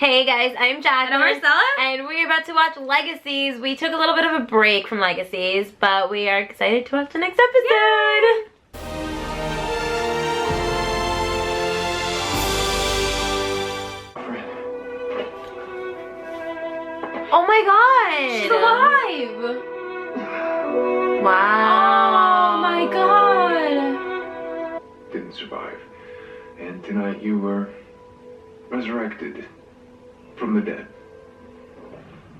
Hey guys, I'm Jacqueline. And I'm Marcella. And we're about to watch Legacies. We took a little bit of a break from Legacies, but we are excited to watch the next episode. Yay! Oh my god! She's alive! Wow. Oh my god! Didn't survive. And tonight you were resurrected from the dead.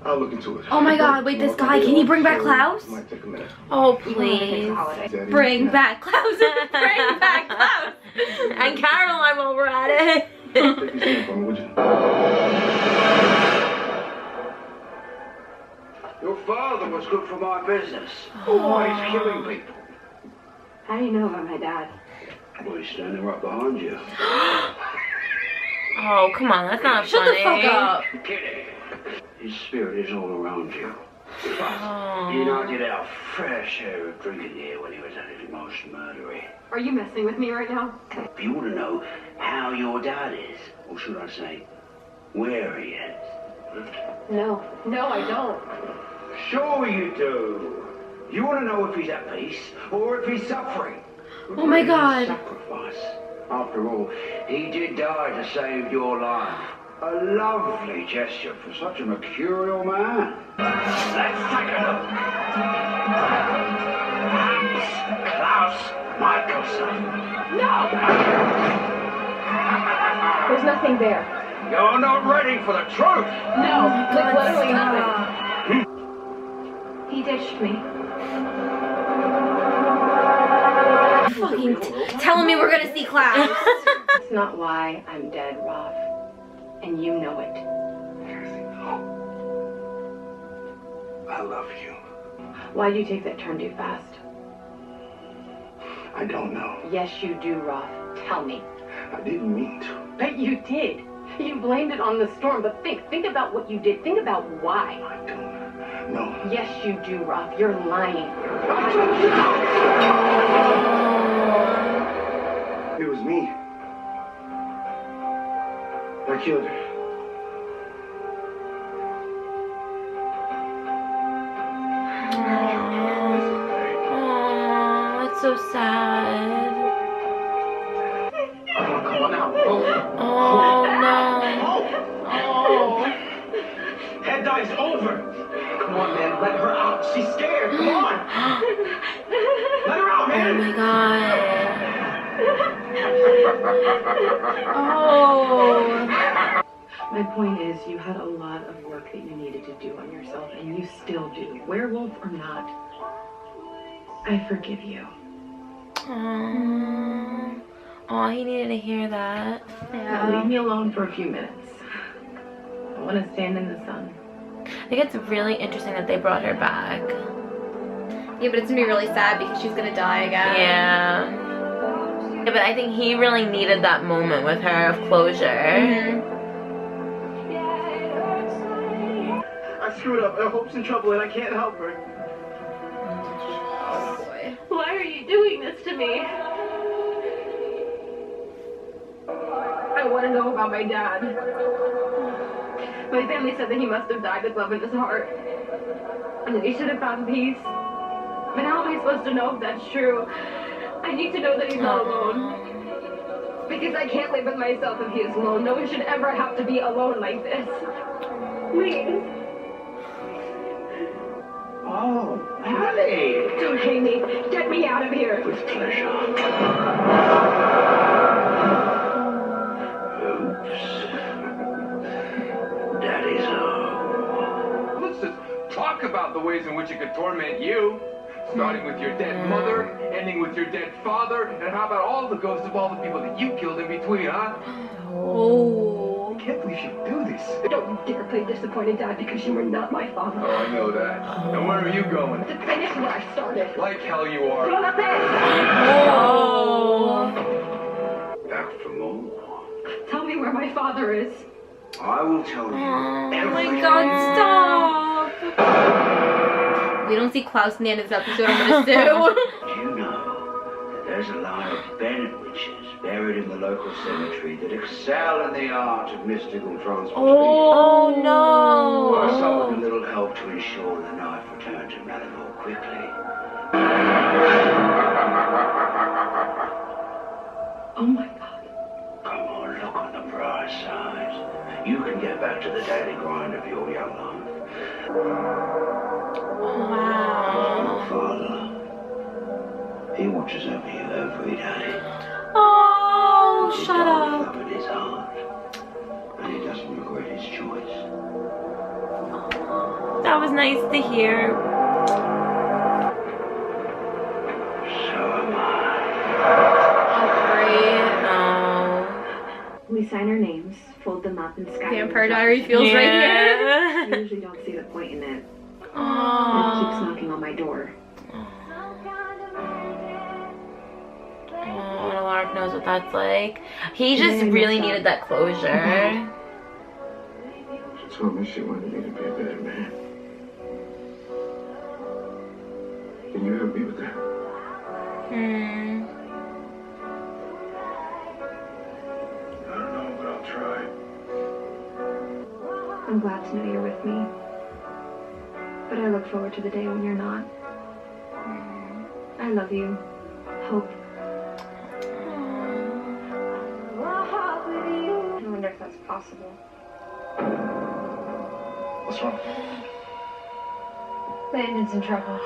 I'll look into it. Oh my god, wait, this guy, can he bring back Klaus? Might take a minute. Oh please. Bring back Klaus! Bring back Klaus! And Caroline while we're at it. Take his hand from me, would you? Your father was good for my business. Always killing people. How do you know about my dad? Well, he's standing right behind you. Oh, come on, that's not Shut funny. the fuck up! Kidding. His spirit is all around you. Oh. You know, I did our fair share of drinking here when he was at his most murdery. Are you messing with me right now? If you want to know how your dad is, or should I say, where he is? No, I don't. Sure you do. You want to know if he's at peace or if he's suffering. Oh my god. Sacrifice. After all, he did die to save your life. A lovely gesture for such a mercurial man. Let's take a look. Hans Klaus Michelson. No! There's nothing there. You're not ready for the truth. No, like literally stop. nothing. He ditched me. Fucking telling me we're gonna see Klaus. That's not why I'm dead, Rob. And you know it. I love you. Why'd you take that turn too fast? I don't know. Yes, you do, Rob. Tell me. I didn't mean to. But you did. You blamed it on the storm, but think about what you did. Think about why. I don't know. Yes, you do, Rob. You're lying. It was me. I killed her. Oh, it's so sad. Oh, come on now. Oh no. Head dive's over. Come on, man. Let her out. She's scared. Come on. Let her out, Oh man. my god. Oh. My point is, you had a lot of work that you needed to do on yourself, and you still do. Werewolf or not, I forgive you. Oh, he needed to hear that. Now leave me alone for a few minutes. I want to stand in the sun. I think it's really interesting that they brought her back. Yeah, but it's gonna be really sad because she's gonna die again. Yeah. Yeah, but I think he really needed that moment with her of closure. I screwed up. Hope's in trouble and I can't help her. Oh boy. Why are you doing this to me? I want to know about my dad. My family said that he must have died with love in his heart. And that he should have found peace. But how am I supposed to know if that's true? I need to know that he's not alone. Because I can't live with myself if he is alone. No one should ever have to be alone like this. Please. Oh, Patty. Don't hate me. Get me out of here. With pleasure. Oops. Daddy's home. Let's just talk about the ways in which it could torment you. Starting with your dead mother, ending with your dead father, and how about all the ghosts of all the people that you killed in between, huh? Oh. I can't believe you do this. Don't dare play disappointed dad because you were not my father. Oh, I know that. And where are you going? To finish where I started. Like hell you are. Go up there. Oh. Back for more. Tell me where my father is. I will tell you. Oh my god, stop! We don't see Klaus in the end of this episode, I'm gonna sue. Do you know that there's There's a line of Bennett witches buried in the local cemetery that excel in the art of mystical transportation. Oh no! I summoned a little help to ensure the knife returned to Matawan quickly. Oh my God. Come on, look on the bright side. You can get back to the daily grind of your young life. Wow. Your father, he watches over you every day. Oh, He's shut got up. love in his heart, and he doesn't regret his choice. That was nice to hear. So am I. We sign our names, fold them up, and scatter. Vampire Diary feels right here. I usually don't see the point in it. It keeps knocking on my door. Oh, Lark knows what that's like. He just really needed that closure. She told me she wanted me to be a better man. Can you help me with that? I don't know, but I'll try. I'm glad to know you're with me. But I look forward to the day when you're not. I love you. Hope. I wonder if that's possible. What's wrong? Landon's in trouble.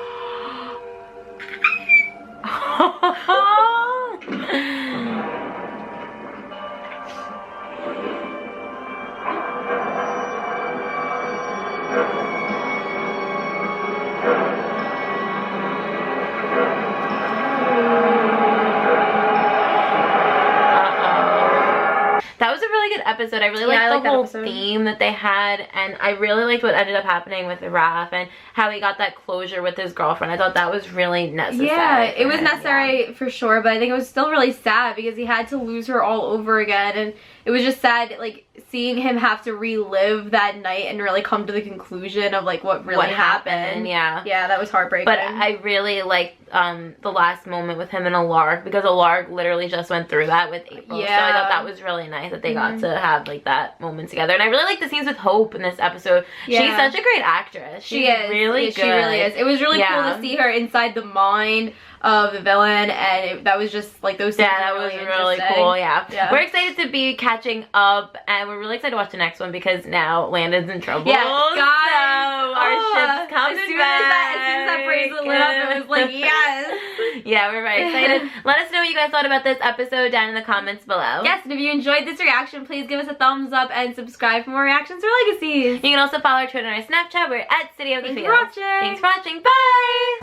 That was a really good episode. I really liked the whole theme that they had, and I really liked what ended up happening with Raph and how he got that closure with his girlfriend. I thought that was really necessary. Yeah, it was necessary for sure, but I think it was still really sad because he had to lose her all over again, and it was just sad, like, seeing him have to relive that night and really come to the conclusion of, like, what really happened. Yeah. Yeah, that was heartbreaking. But I really liked the last moment with him and Alark, because Alark literally just went through that with April. Yeah. So I thought that was really nice that they got to have, like, that moment together. And I really like the scenes with Hope in this episode. Yeah. She's such a great actress. She is. Really good. She really is. It was really cool to see her inside the mind of the villain, and that was just like those scenes. Yeah, that was really cool. Yeah. We're excited to be catching up, and we're really excited to watch the next one because now Landon's in trouble. Yeah, guys. So our ship's coming as soon back. As soon as that bracelet lit up, it was like, yes. Yeah, we're very excited. Let us know what you guys thought about this episode down in the comments below. Yes, and if you enjoyed this reaction, please give us a thumbs up and subscribe for more reactions or legacies. You can also follow our Twitter and our Snapchat. We're at City of the Fields. Thanks for watching. Thanks for watching. Bye.